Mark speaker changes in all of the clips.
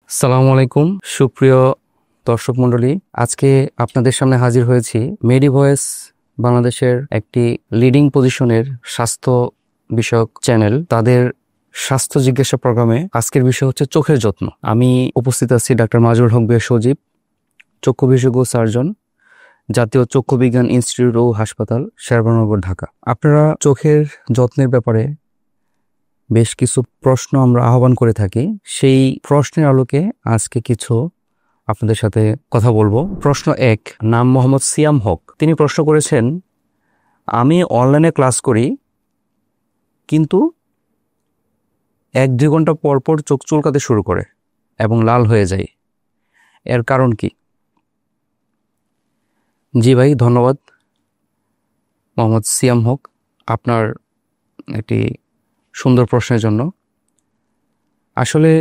Speaker 1: আসসালামু আলাইকুম সুপ্রিয় দর্শক মণ্ডলী, আজকে আপনাদের সামনে হাজির হয়েছি মেডিভয়েস বাংলাদেশের একটি লিডিং পজিশনের স্বাস্থ্য বিষয়ক চ্যানেল তাদের স্বাস্থ্য জিজ্ঞাসা প্রোগ্রামে। আজকের বিষয় হচ্ছে চোখের যত্ন। আমি উপস্থিত আছি ডাক্তার মাজরুল হক বিয়া সজীব, চক্ষু বিশেষজ্ঞ সার্জন, জাতীয় চক্ষু বিজ্ঞান ইনস্টিটিউট ও হাসপাতাল, শেরেবাংলা, ঢাকা। আপনারা চোখের যত্নের ব্যাপারে বেশ কিছু প্রশ্ন আমরা আহ্বান করে থাকি। সেই প্রশ্নের আলোকে আজকে কিছু আপনাদের সাথে কথা বলবো। প্রশ্ন 1, নাম মোহাম্মদ সিয়াম হক। তিনি প্রশ্ন করেছেন, আমি অনলাইনে ক্লাস করি কিন্তু 1-2 ঘন্টা পর পর চোখ চুলকাতে শুরু করে এবং লাল হয়ে যায়, এর কারণ কি? জি ভাই, ধন্যবাদ মোহাম্মদ সিয়াম হক আপনার একটি সুন্দর প্রশ্নের জন্য। আসলে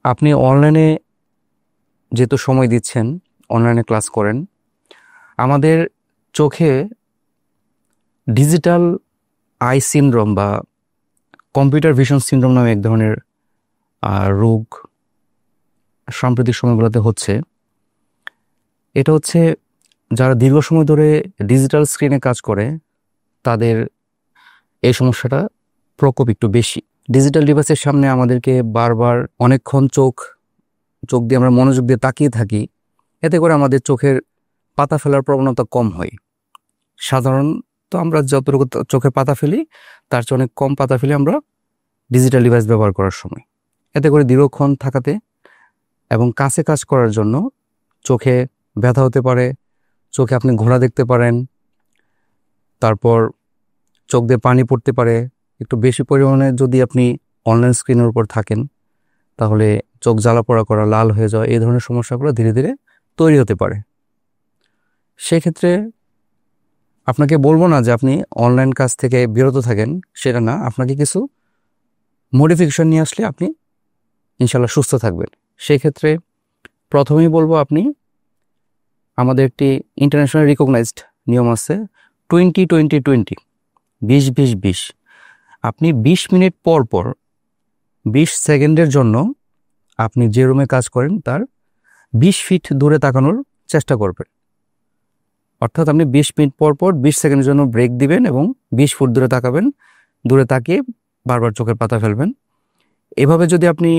Speaker 1: আপনি অনলাইনে যেহেতু সময় দিচ্ছেন, অনলাইনে ক্লাস করেন, আমাদের চোখে ডিজিটাল আই সিনড্রোম বা কম্পিউটার ভিশন সিনড্রোম নামে এক ধরনের রোগ সাম্প্রতিক সময়গুলোতে হচ্ছে। এটা হচ্ছে যারা দীর্ঘ সময় ধরে ডিজিটাল স্ক্রিনে কাজ করে তাদের এই সমস্যাটা প্রকোপ একটু বেশি। ডিজিটাল ডিভাইসের সামনে আমাদেরকে বারবার অনেকক্ষণ চোখ দিয়ে আমরা মনোযোগ দিয়ে তাকিয়ে থাকি, এতে করে আমাদের চোখের পাতা ফেলার প্রবণতা কম হয়। সাধারণত আমরা যতটুকু চোখে পাতা ফেলি তার চেয়ে অনেক কম পাতা ফেলি আমরা ডিজিটাল ডিভাইস ব্যবহার করার সময়। এতে করে দীর্ঘক্ষণ থাকাতে এবং কাছে কাজ করার জন্য চোখে ব্যথা হতে পারে, চোখে আপনি ঘোলা দেখতে পারেন, তারপর চোখ দিয়ে পানি পড়তে পারে। একটু বেশি পরিমাণে যদি আপনি অনলাইন স্ক্রিনের উপর থাকেন তাহলে চোখ জ্বালা পোড়া করা, লাল হয়ে যাওয়া, এই ধরনের সমস্যাগুলো ধীরে ধীরে তৈরি হতে পারে। সেক্ষেত্রে আপনাকে বলবো না যে আপনি অনলাইন কাজ থেকে বিরত থাকেন, সেটা না। আপনাকে কিছু মডিফিকেশন নিয়ে আসলে আপনি ইনশাল্লাহ সুস্থ থাকবেন। সেই ক্ষেত্রে প্রথমেই বলবো, আপনি আমাদের একটি ইন্টারন্যাশনাল রিকগনাইজড নিয়ম আছে 20-20-20, 20-20-20। আপনি 20 মিনিট পর পর 20 সেকেন্ডের জন্য আপনি যে রুমে কাজ করেন তার 20 ফিট দূরে তাকানোর চেষ্টা করবেন। অর্থাৎ আপনি 20 মিনিট পর পর 20 সেকেন্ডের জন্য ব্রেক দিবেন এবং 20 ফুট দূরে তাকাবেন। দূরে তাকিয়ে বারবার চোখের পাতা ফেলবেন। এভাবে যদি আপনি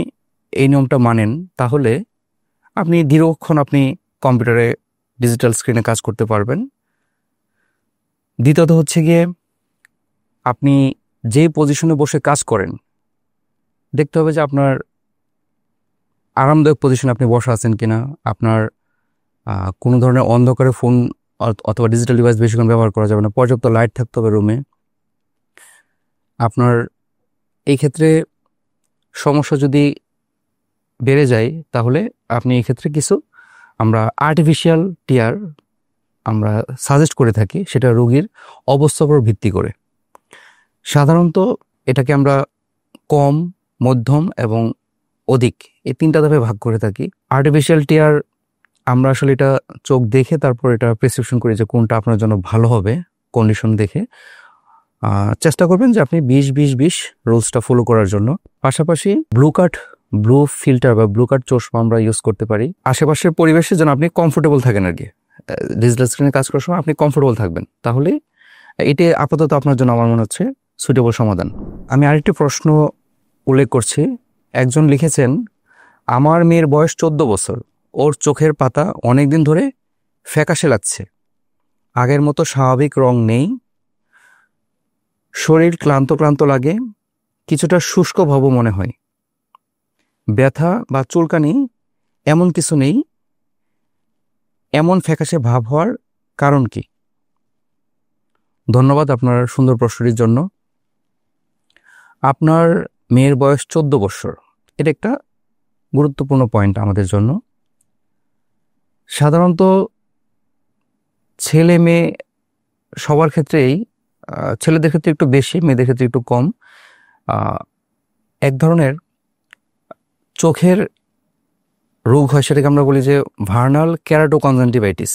Speaker 1: এই নিয়মটা মানেন তাহলে আপনি দীর্ঘক্ষণ আপনি কম্পিউটারে ডিজিটাল স্ক্রিনে কাজ করতে পারবেন। দ্বিতীয়ত হচ্ছে গিয়ে, আপনি যে পজিশনে বসে কাজ করেন দেখতে হবে যে আপনার আরামদায়ক পজিশনে আপনি বসা আছেন কিনা, আপনার কোনো ধরনের অন্ধকারে ফোন অথবা ডিজিটাল ডিভাইস বেশিক্ষণ ব্যবহার করা যাবে না, পর্যাপ্ত লাইট থাকতে হবে রুমে। আপনার এই ক্ষেত্রে সমস্যা যদি বেড়ে যায় তাহলে আপনি এই ক্ষেত্রে কিছু আমরা আর্টিফিশিয়াল টিয়ার আমরা সাজেস্ট করে থাকি, সেটা রোগীর অবস্থার উপর ভিত্তি করে। সাধারণত এটাকে আমরা কম, মধ্যম এবং অধিক, এই 3টা ধাপে ভাগ করে থাকি। আর্টিফিশিয়াল টিয়ার আমরা আসলে এটা চোখ দেখে তারপর এটা প্রেসক্রিপশন করি যে কোনটা আপনার জন্য ভালো হবে কন্ডিশন দেখে। চেষ্টা করবেন যে আপনি 20-20-20 রুলসটা ফলো করার জন্য। পাশাপাশি ব্লু ফিল্টার বা ব্লু কাট চশমা আমরা ইউজ করতে পারি। আশেপাশের পরিবেশে যেন আপনি কমফোর্টেবল থাকেন আর কি, ডিজিটাল স্ক্রিনে কাজ করার সময় আপনি কমফোর্টেবল থাকবেন, তাহলে এটি আপাতত আপনার জন্য আমার মনে হচ্ছে সুইটেবল সমাধান। আমি আরেকটি প্রশ্ন উল্লেখ করছি। একজন লিখেছেন, আমার মেয়ের বয়স 14 বছর, ওর চোখের পাতা অনেকদিন ধরে ফ্যাকাশে লাগছে, আগের মতো স্বাভাবিক রং নেই, শরীর ক্লান্ত ক্লান্ত লাগে, কিছুটা শুষ্ক ভাব মনে হয়, ব্যথা বা চুলকানি এমন কিছু নেই, এমন ফ্যাকাশে ভাব হওয়ার কারণ কি? ধন্যবাদ আপনার সুন্দর প্রশ্নটির জন্য। আপনার মেয়ের বয়স 14 বছর, এটা একটা গুরুত্বপূর্ণ পয়েন্ট আমাদের জন্য। সাধারণত ছেলে মেয়ে সবার ক্ষেত্রেই, ছেলেদের ক্ষেত্রে একটু বেশি, মেয়েদের ক্ষেত্রে একটু কম, এক ধরনের চোখের রোগ হয়, সেটাকে আমরা বলি যে ভার্নাল কেরাটোকনজাংটিভাইটিস,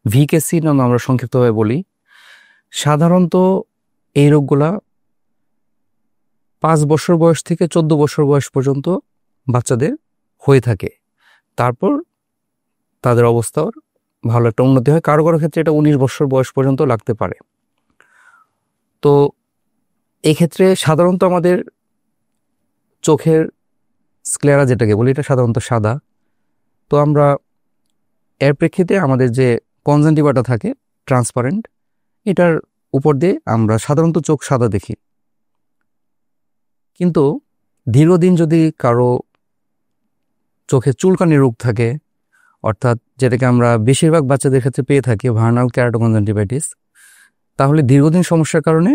Speaker 1: ভিকেসি নামে আমরা সংক্ষিপ্তভাবে বলি। সাধারণত এই রোগগুলা 5 বছর বয়স থেকে 14 বছর বয়স পর্যন্ত বাচ্চাদের হয়ে থাকে, তারপর তাদের অবস্থার ভালো একটা উন্নতি হয়। কারো কারো ক্ষেত্রে এটা 19 বছর বয়স পর্যন্ত লাগতে পারে। তো এক্ষেত্রে সাধারণত আমাদের চোখের স্ক্লেরা যেটাকে বলি, এটা সাধারণত সাদা। তো আমরা এর প্রেক্ষিতে আমাদের যে কনজাংটিভাটা থাকে ট্রান্সপারেন্ট, এটার উপর দিয়ে আমরা সাধারণত চোখ সাদা দেখি। কিন্তু দীর্ঘদিন যদি কারো চোখে চুলকানি রোগ থাকে, অর্থাৎ যেটাকে আমরা বেশিরভাগ বাচ্চাদের ক্ষেত্রে পেয়ে থাকি ভার্নাল কেরাটোকনজাংটিভাইটিস, তাহলে দীর্ঘদিন সমস্যার কারণে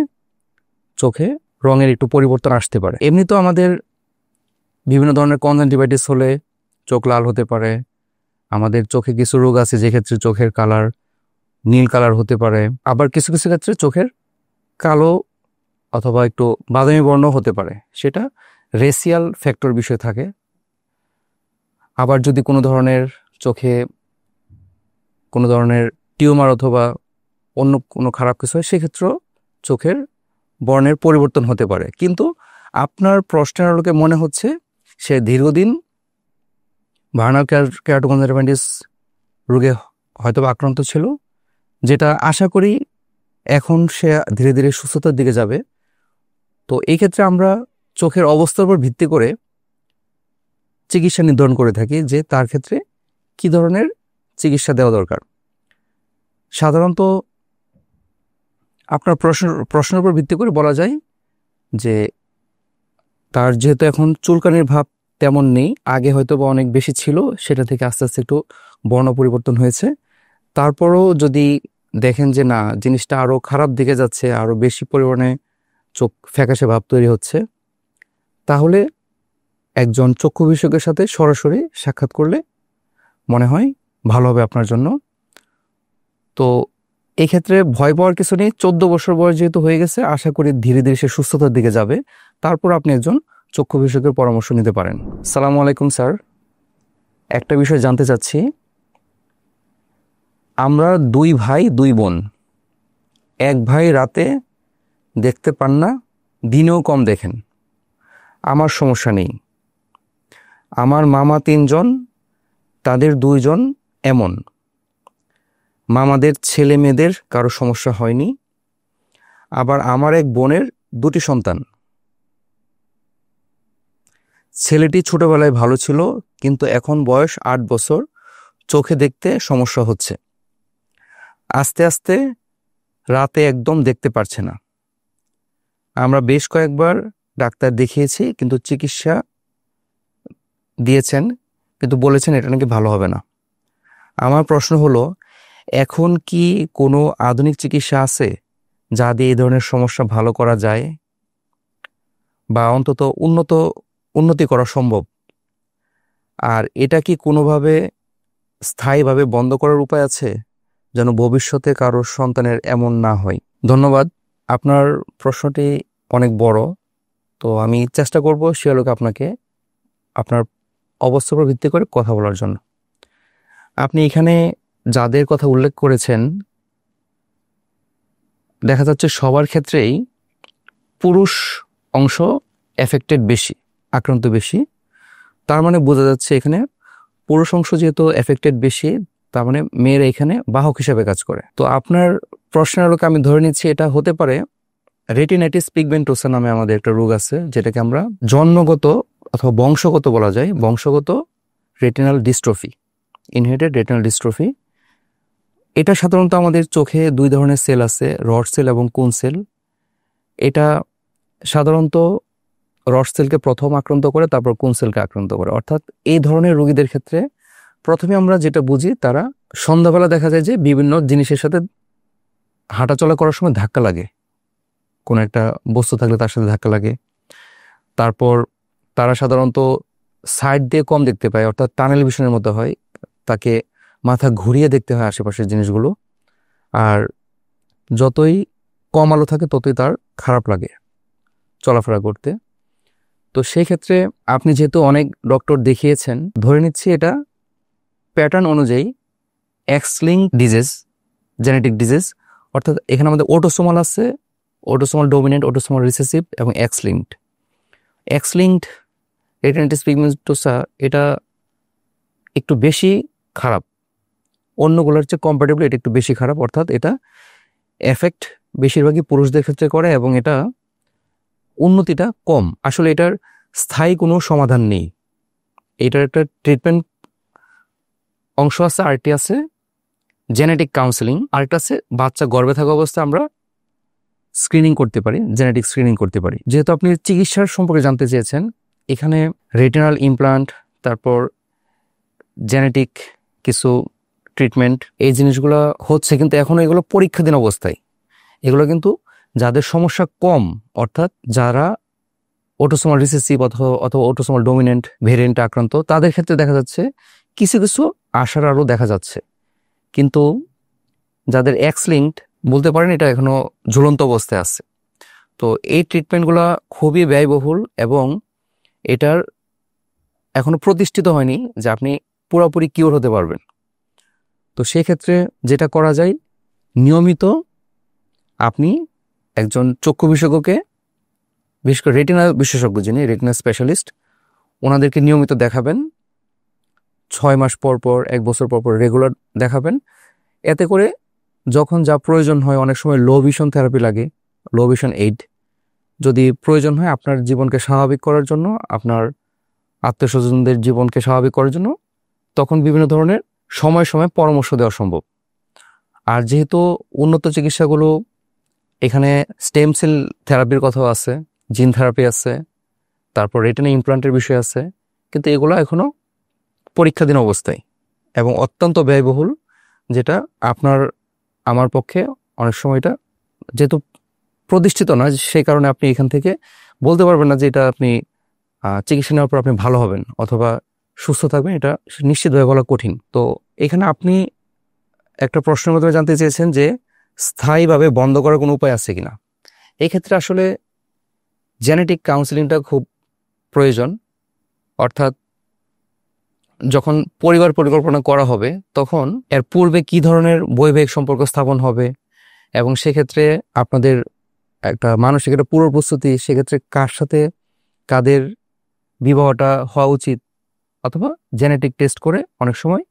Speaker 1: চোখে রঙের একটু পরিবর্তন আসতে পারে। এমনিতেও আমাদের বিভিন্ন ধরনের কনজাংটিভাইটিস হলে চোখ লাল হতে পারে। আমাদের চোখে কিছু রোগ আছে যেক্ষেত্রে চোখের কালার নীল কালার হতে পারে, আবার কিছু কিছু ক্ষেত্রে চোখের কালো অথবা একটু বাদামি বর্ণ হতে পারে, সেটা রেসিয়াল ফ্যাক্টর বিষয় থাকে। আবার যদি কোনো ধরনের চোখে কোনো ধরনের টিউমার অথবা অন্য কোনো খারাপ কিছু হয়, সেক্ষেত্রেও চোখের বর্ণের পরিবর্তন হতে পারে। কিন্তু আপনার প্রশ্নের আলোকে মনে হচ্ছে সে দীর্ঘদিন ভার্নাল কেরাটোকনজাংটিভাইটিস রোগে হয়তো আক্রান্ত ছিল, যেটা আশা করি এখন সে ধীরে ধীরে সুস্থতার দিকে যাবে। তো এই ক্ষেত্রে আমরা চোখের অবস্থার উপর ভিত্তি করে চিকিৎসা নির্ধারণ করে থাকি যে তার ক্ষেত্রে কি ধরনের চিকিৎসা দেওয়া দরকার। সাধারণত আপনার প্রশ্নের উপর ভিত্তি করে বলা যায় যে তার যেহেতু এখন চুলকানির ভাব তেমন নেই, আগে হয়তো বা অনেক বেশি ছিল, সেটা থেকে আস্তে আস্তে একটু বর্ণ পরিবর্তন হয়েছে। তারপরও যদি দেখেন যে না, জিনিসটা আরও খারাপ দিকে যাচ্ছে, আরও বেশি পরিমাণে চোখ ফ্যাকাশে ভাব তৈরি হচ্ছে, তাহলে একজন চক্ষু বিশেষজ্ঞের সাথে সরাসরি সাক্ষাৎ করলে মনে হয় ভালো হবে আপনার জন্য। তো এক্ষেত্রে ভয় পাওয়ার কিছু নেই। 14 বছর বয়স যেহেতু হয়ে গেছে, আশা করি ধীরে ধীরে সে সুস্থতার দিকে যাবে। তারপর আপনি একজন চক্ষু বিশেষজ্ঞের পরামর্শ নিতে পারেন। সালামু আলাইকুম স্যার, একটা বিষয় জানতে চাচ্ছি। আমরা 2 ভাই 2 বোন। এক ভাই রাতে দেখতে পান না, দিনেও কম দেখেন। আমার সমস্যা নেই। আমার মামা 3 জন, তাদের 2 জন এমন। মামাদের ছেলে মেয়েদের কারো সমস্যা হয়নি। আবার আমার এক বোনের 2টি সন্তান। ছেলেটি ছোটবেলায় ভালো ছিল, কিন্তু এখন বয়স 8 বছর, চোখে দেখতে সমস্যা হচ্ছে। আস্তে আস্তে রাতে একদম দেখতে পারছে না। আমরা বেশ কয়েকবার ডাক্তার দেখিয়েছি, কিন্তু চিকিৎসা দিয়েছেন, কিন্তু বলেছেন এটা নাকি ভালো হবে না। আমার প্রশ্ন হলো, এখন কি কোনো আধুনিক চিকিৎসা আছে যা দিয়ে এই ধরনের সমস্যা ভালো করা যায়, বা অন্তত উন্নতি করা সম্ভব? আর এটা কি কোনোভাবে স্থায়ীভাবে বন্ধ করার উপায় আছে, যেন ভবিষ্যতে কারোর সন্তানের এমন না হয়? ধন্যবাদ। আপনার প্রশ্নটি অনেক বড়, তো আমি চেষ্টা করব সে আলোকে আপনাকে আপনার অবস্থার উপর ভিত্তি করে কথা বলার জন্য। আপনি এখানে যাদের কথা উল্লেখ করেছেন, দেখা যাচ্ছে সবার ক্ষেত্রেই পুরুষ অংশ এফেক্টেড বেশি, আক্রান্ত বেশি। তার মানে বোঝা যাচ্ছে এখানে পুরুষ অংশ যেহেতু এফেক্টেড বেশি, তার মানে মেয়েরা এখানে বাহক হিসেবে কাজ করে। তো আপনার প্রশ্নের আলোকে আমি ধরে নিচ্ছি এটা হতে পারে রেটিনাইটিস পিগমেন্টোসা নামে আমাদের একটা রোগ আছে, যেটাকে আমরা জন্মগত অথবা বংশগত বলা যায়, বংশগত retinal dystrophy, inherited retinal dystrophy. এটা সাধারণত আমাদের চোখে 2 ধরনের সেল আছে, রড সেল এবং কোন সেল। এটা সাধারণত রড সেলকে প্রথম আক্রান্ত করে, তারপর কোন সেলকে আক্রান্ত করে। অর্থাৎ এই ধরনের রোগীদের ক্ষেত্রে প্রথমে আমরা যেটা বুঝি, তারা সন্ধ্যাবেলা দেখা যায় যে বিভিন্ন জিনিসের সাথে হাঁটাচলা করার সময় ধাক্কা লাগে, কোনো একটা বস্তু থাকলে তার সাথে ধাক্কা লাগে। তারপর তারা সাধারণত সাইড দিয়ে কম দেখতে পায়, অর্থাৎ টানেল ভিশনের মতো হয়, তাকে মাথা ঘুরিয়ে দেখতে হয় আশেপাশের জিনিসগুলো। আর যতই কম আলো থাকে ততই তার খারাপ লাগে চলাফেরা করতে। তো সেই ক্ষেত্রে আপনি যেহেতু অনেক ডক্টর দেখিয়েছেন, ধরে নিচ্ছি এটা প্যাটার্ন অনুযায়ী x link disease, genetic disease. অর্থাৎ এখানে আমাদের অটোসোমাল আছে, অটোসোমাল ডোমিনেন্ট, অটোসোমাল রিসেসিভ এবং এক্স লিঙ্কড রেটিনাইটিস পিগমেন্টোসা। এটা একটু বেশি খারাপ, অন্যগুলোর চেয়ে কম্পারেটিভলি এটা একটু বেশি খারাপ, অর্থাৎ এটা এফেক্ট বেশিরভাগই পুরুষদের ক্ষেত্রে করে এবং এটা উন্নতিটা কম। আসলে এটার স্থায়ী কোনো সমাধান নেই। এটার একটা ট্রিটমেন্ট অংশ আছে, আরেকটি আছে জেনেটিক কাউন্সেলিং, আরেকটা আছে বাচ্চা গর্ভে থাকা অবস্থায় আমরা স্ক্রিনিং করতে পারি, জেনেটিক স্ক্রিনিং করতে পারি। যেহেতু আপনি চিকিৎসার সম্পর্কে জানতে চেয়েছেন, এখানে রেটিনাল ইমপ্লান্ট, তারপর জেনেটিক কিছু ট্রিটমেন্ট, এই জিনিসগুলো হচ্ছে, কিন্তু এখনো এগুলো পরীক্ষাধীন অবস্থায়। এগুলো কিন্তু যাদের সমস্যা কম, অর্থাৎ যারা অটোসোমাল রিসেসিভ অথবা অটোসোমাল ডমিনেন্ট ভেরিয়েন্টে আক্রান্ত, তাদের ক্ষেত্রে দেখা যাচ্ছে কিছু কিছু আশার আলো দেখা যাচ্ছে। কিন্তু যাদের এক্স লিঙ্কড বলতে পারেন, এটা এখনো ঝুলন্ত অবস্থায় আছে। তো এই ট্রিটমেন্টগুলো খুবই ব্যয়বহুল এবং এটার এখনো প্রতিষ্ঠিত হয়নি যে আপনি পুরোপুরি কিওর হতে পারবেন। তো সেই ক্ষেত্রে যেটা করা যায়, নিয়মিত আপনি একজন চক্ষু বিশেষজ্ঞকে, বিশেষ করে রেটিনা বিশেষজ্ঞ যিনি রেটিনা স্পেশালিস্ট, ওনাদেরকে নিয়মিত দেখাবেন। 6 মাস পর পর, 1 বছর পর পর রেগুলার দেখাবেন। এতে করে যখন যা প্রয়োজন হয়, অনেক সময় লো ভিশন থেরাপি লাগে, লো ভিশন এইড যদি প্রয়োজন হয় আপনার জীবনকে স্বাভাবিক করার জন্য, আপনার আত্মীয় স্বজনদের জীবনকে স্বাভাবিক করার জন্য, তখন বিভিন্ন ধরনের সময় সময় পরামর্শ দেওয়া সম্ভব। আর যেহেতু উন্নত চিকিৎসাগুলো, এখানে স্টেম সেল থেরাপির কথাও আছে, জিন থেরাপি আছে, তারপর রেটিনা ইমপ্লান্টের বিষয় আছে, কিন্তু এগুলো এখনো পরীক্ষাধীন অবস্থায় এবং অত্যন্ত ব্যয়বহুল, যেটা আপনার আমার পক্ষে অনেক সময় এটা যেহেতু প্রতিষ্ঠিত না, সেই কারণে আপনি এখান থেকে বলতে পারবেন না যে এটা আপনি চিকিৎসা নেওয়ার পর আপনি ভালো হবেন অথবা সুস্থ থাকবেন, এটা নিশ্চিতভাবে বলা কঠিন। তো এখানে আপনি একটা প্রশ্নের মাধ্যমে জানতে চেয়েছেন যে স্থায়ীভাবে বন্ধ করার কোনো উপায় আছে কিনা। এই ক্ষেত্রে আসলে জেনেটিক কাউন্সেলিংটা খুব প্রয়োজন। অর্থাৎ যখন পরিবার পরিকল্পনা করা হবে, তখন এর পূর্বে কি ধরনের বৈবাহিক সম্পর্ক স্থাপন হবে এবং সেক্ষেত্রে আপনাদের একটা মানসিক একটা পূর্ব প্রস্তুতি, সেক্ষেত্রে কার সাথে কাদের বিবাহটা হওয়া উচিত, অথবা জেনেটিক টেস্ট করে অনেক সময়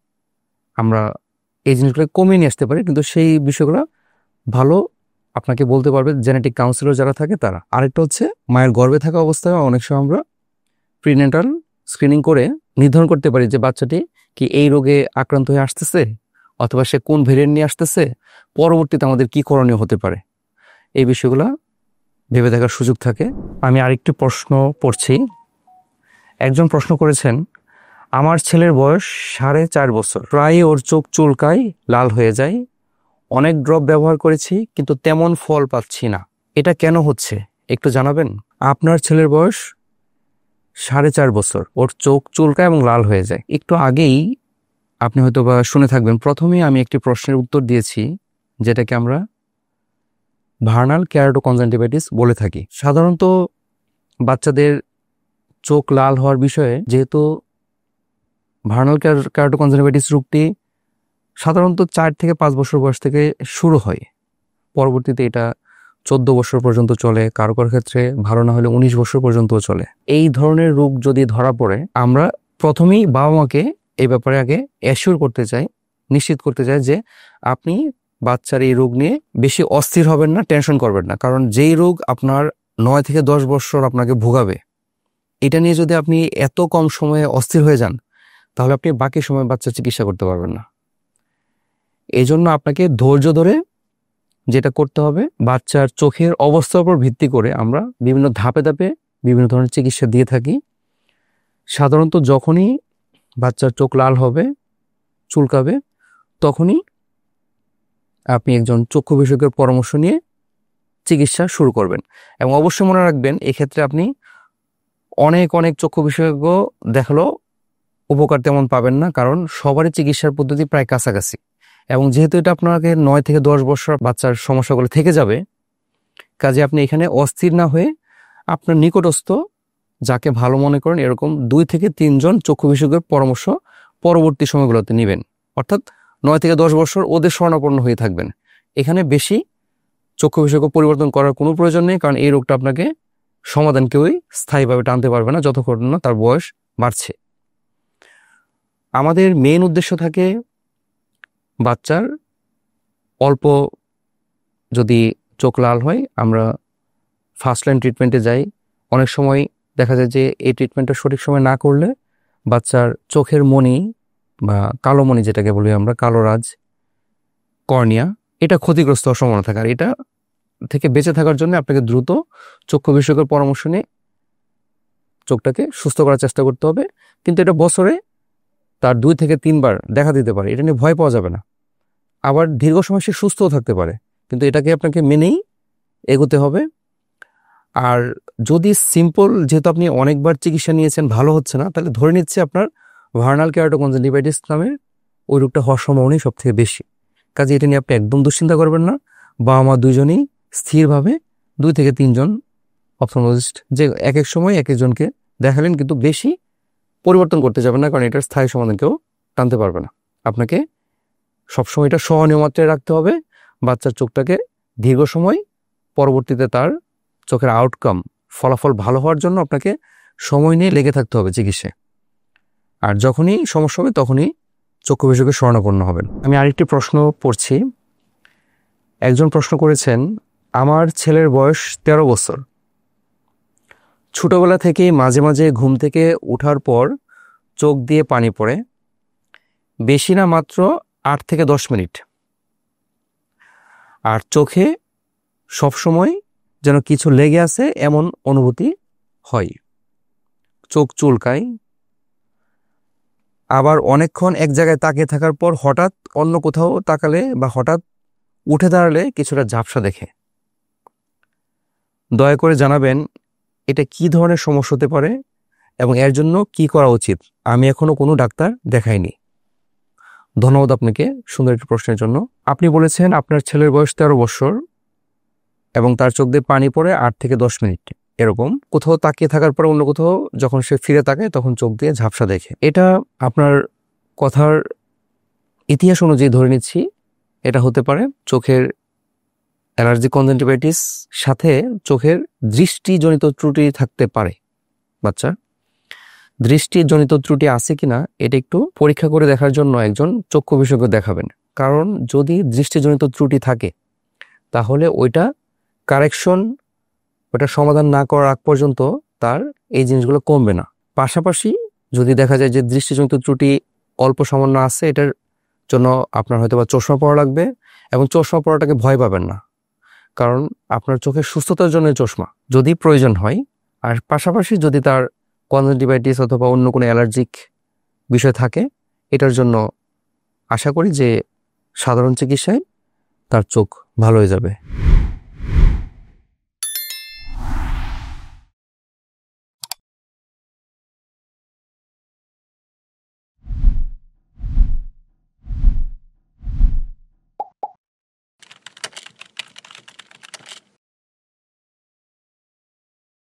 Speaker 1: আমরা এই জিনিসগুলো কমিয়ে নিয়ে আসতে পারি, কিন্তু সেই বিষয়গুলো ভালো আপনাকে বলতে পারবে জেনেটিক কাউন্সিলর যারা থাকে তারা। আরেকটা হচ্ছে মায়ের গর্ভে থাকা অবস্থায় অনেক সময় আমরা প্রিনেটাল স্ক্রিনিং করে নির্ধারণ করতে পারি যে বাচ্চাটি কি এই রোগে আক্রান্ত হয়ে আসতেছে অথবা সে কোন ভেরিয়েন্ট নিয়ে আসতেছে, পরবর্তীতে আমাদের কি করণীয় হতে পারে, এই বিষয়গুলো ভেবে দেখার সুযোগ থাকে। আমি আরেকটি প্রশ্ন পড়ছি। একজন প্রশ্ন করেছেন, আমার ছেলের বয়স 4.5 বছর, প্রায় ওর চোখ চুলকায়, লাল হয়ে যায়, অনেক ড্রপ ব্যবহার করেছি কিন্তু তেমন ফল পাচ্ছি না, এটা কেন হচ্ছে একটু জানাবেন? আপনার ছেলের বয়স 4.5 বছর, ওর চোখ চুলকায় এবং লাল হয়ে যায়। একটু আগেই আপনি হয়তো বা শুনে থাকবেন, প্রথমেই আমি একটি প্রশ্নের উত্তর দিয়েছি যেটাকে আমরা ভার্নাল কেরাটোকনজাংটিভাইটিস বলে থাকি। সাধারণত বাচ্চাদের চোখ লাল হওয়ার বিষয়ে, যেহেতু ভার্নাল কেরাটোকনজাংটিভাইটিস রোগটি সাধারণত 4 থেকে 5 বছর বয়স থেকে শুরু হয়, পরবর্তীতে এটা 14 বছর পর্যন্ত চলে, কারো কারো ক্ষেত্রে ভালো না হলে 19 বছর পর্যন্ত চলে। এই ধরনের রোগ যদি ধরা পড়ে, আমরা প্রথমেই বাবা মাকে এই ব্যাপারে আগে অ্যাসিওর করতে চাই, নিশ্চিত করতে চাই যে আপনি বাচ্চার এই রোগ নিয়ে বেশি অস্থির হবেন না, টেনশন করবেন না। কারণ যেই রোগ আপনার 9 থেকে 10 বছর আপনাকে ভোগাবে, এটা নিয়ে যদি আপনি এত কম সময়ে অস্থির হয়ে যান, তাহলে আপনি বাকি সময় বাচ্চার চিকিৎসা করতে পারবেন না। এই জন্য আপনাকে ধৈর্য ধরে যেটা করতে হবে, বাচ্চার চোখের অবস্থার উপর ভিত্তি করে আমরা বিভিন্ন ধাপে ধাপে বিভিন্ন ধরনের চিকিৎসা দিয়ে থাকি। সাধারণত যখনই বাচ্চার চোখ লাল হবে, চুলকাবে, তখনই আপনি একজন চক্ষু বিশেষজ্ঞের পরামর্শ নিয়ে চিকিৎসা শুরু করবেন। এবং অবশ্যই মনে রাখবেন, এক্ষেত্রে আপনি অনেক অনেক চক্ষু বিশেষজ্ঞ দেখালেও উপকার তেমন পাবেন না, কারণ সবারই চিকিৎসার পদ্ধতি প্রায় কাছাকাছি। এবং যেহেতু এটা আপনাকে 9 থেকে 10 বছর বাচ্চার সমস্যাগুলো থেকে যাবে, কাজে আপনি এখানে অস্থির না হয়ে আপনার নিকটস্থ যাকে ভালো মনে করেন এরকম 2 থেকে 3 জন চক্ষু বিশেষজ্ঞের পরামর্শ পরবর্তী সময়গুলোতে নেবেন। অর্থাৎ 9 থেকে 10 বছর ওদের শরণাপন্ন হয়ে থাকবেন। এখানে বেশি চক্ষু বিশেষজ্ঞ পরিবর্তন করার কোনো প্রয়োজন নেই, কারণ এই রোগটা আপনাকে সমাধান কেউই স্থায়ীভাবে টানতে পারবে না যতক্ষণ না তার বয়স বাড়ছে। আমাদের মেইন উদ্দেশ্য থাকে বাচ্চার অল্প যদি চোখ লাল হয় আমরা ফার্স্ট লাইন ট্রিটমেন্টে যাই। অনেক সময় দেখা যায় যে এই ট্রিটমেন্টটা সঠিক সময় না করলে বাচ্চার চোখের মণি বা কালো মণি যেটাকে বলি আমরা, কালোরাজ, কর্নিয়া, এটা ক্ষতিগ্রস্ত হওয়ার সম্ভাবনা থাকে। আর এটা থেকে বেঁচে থাকার জন্য আপনাকে দ্রুত চক্ষু বিশেষজ্ঞের পরামর্শ নিয়ে চোখটাকে সুস্থ করার চেষ্টা করতে হবে। কিন্তু এটা বছরে তার 2 থেকে 3 বার দেখা দিতে পারে, এটা নিয়ে ভয় পাওয়া যাবে না। আবার দীর্ঘ সময় সে সুস্থও থাকতে পারে, কিন্তু এটাকে আপনাকে মেনেই এগোতে হবে। আর যদি সিম্পল, যেহেতু আপনি অনেকবার চিকিৎসা নিয়েছেন ভালো হচ্ছে না, তাহলে ধরে নিচ্ছে আপনার ভার্নাল কেরাটোকনজেক্টিভাইটিস নামে ওই রোগটা হওয়ার সম্ভাবনাই সব থেকে বেশি। কাজে এটা নিয়ে আপনি একদম দুশ্চিন্তা করবেন না। বাবা মা দুইজনই স্থিরভাবে 2 থেকে 3 জন অপথলমোলজিস্ট, যে এক এক সময় এক একজনকে দেখালেন, কিন্তু বেশি পরিবর্তন করতে যাবেন না, কারণ এটার স্থায়ী সমাধান কেউ টানতে পারবে না। আপনাকে সবসময় এটা সহনীয় মাত্রায় রাখতে হবে। বাচ্চার চোখটাকে দীর্ঘ সময় পরবর্তীতে তার চোখের আউটকাম, ফলাফল ভালো হওয়ার জন্য আপনাকে সময় নিয়ে লেগে থাকতে হবে চিকিৎসায়। আর যখনই সমস্যা হবে তখনই চক্ষু বিশেষজ্ঞের শরণাপন্ন হবেন। আমি আরেকটি প্রশ্ন পড়ছি। একজন প্রশ্ন করেছেন, আমার ছেলের বয়স 13 বছর। ছোটবেলা থেকেই মাঝে মাঝে ঘুম থেকে ওঠার পর চোখ দিয়ে পানি পড়ে, বেশি না মাত্র 8 থেকে 10 মিনিট। আর চোখে সবসময় যেন কিছু লেগে আছে এমন অনুভূতি হয়, চোখ চুলকায়। আবার অনেকক্ষণ এক জায়গায় তাকিয়ে থাকার পর হঠাৎ অন্য কোথাও তাকালে বা হঠাৎ উঠে দাঁড়ালে কিছুটা ঝাপসা দেখে। দয়া করে জানাবেন এটা কি ধরনের সমস্যা হতে পারে এবং এর জন্য কি করা উচিত। আমি এখনো কোনো ডাক্তার দেখাইনি। ধন্যবাদ আপনাকে সুন্দর একটি প্রশ্নের জন্য। আপনি বলেছেন আপনার ছেলের বয়স 13 বছর এবং তার চোখ দিয়ে পানি পড়ে 8 থেকে 10 মিনিট এরকম। কোথাও তাকিয়ে থাকার পর অন্য কোথাও যখন সে ফিরে তাকায় তখন চোখ দিয়ে ঝাপসা দেখে। এটা আপনার কথার ইতিহাস অনুযায়ী ধরে নিচ্ছি এটা হতে পারে চোখের অ্যালার্জিক কনজেক্টিভাইটিস, সাথে চোখের দৃষ্টিজনিত ত্রুটি থাকতে পারে। বাচ্চা দৃষ্টিজনিত ত্রুটি আছে কিনা এটা একটু পরীক্ষা করে দেখার জন্য একজন চক্ষু বিশেষজ্ঞ দেখাবেন। কারণ যদি দৃষ্টিজনিত ত্রুটি থাকে তাহলে ওইটা কারেকশন, ওটা সমাধান না করার আগ পর্যন্ত তার এই জিনিসগুলো কমবে না। পাশাপাশি যদি দেখা যায় যে দৃষ্টিজনিত ত্রুটি অল্প সামান্য আছে, এটার জন্য আপনার হয়তো বা চশমা পরা লাগবে, এবং চশমা পরাটাকে ভয় পাবেন না, কারণ আপনার চোখের সুস্থতার জন্য চশমা যদি প্রয়োজন হয়। আর পাশাপাশি যদি তার কনজেক্টিভাইটিস অথবা অন্য কোনো অ্যালার্জিক বিষয় থাকে, এটার জন্য আশা করি যে সাধারণ চিকিৎসায় তার চোখ ভালো হয়ে যাবে।